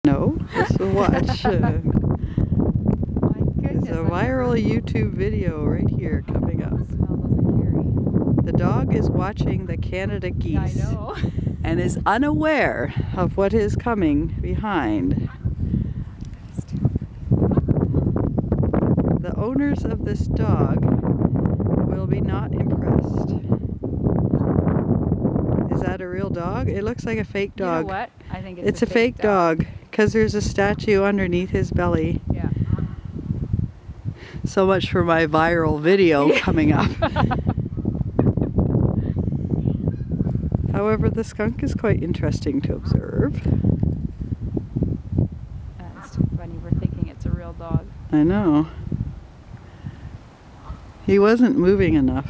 No, just watch. My goodness. There's a viral YouTube video right here coming up. Smell doesn't The dog is watching the Canada geese carry. I know. and is unaware of what is coming behind. The owners of this dog will be not impressed. Is that a real dog? It looks like a fake dog. You know what? I think it's a fake dog because there's a statue underneath his belly. Yeah. So much for my viral video coming up. However, the skunk is quite interesting to observe. That's too funny. We're thinking it's a real dog. I know. He wasn't moving enough.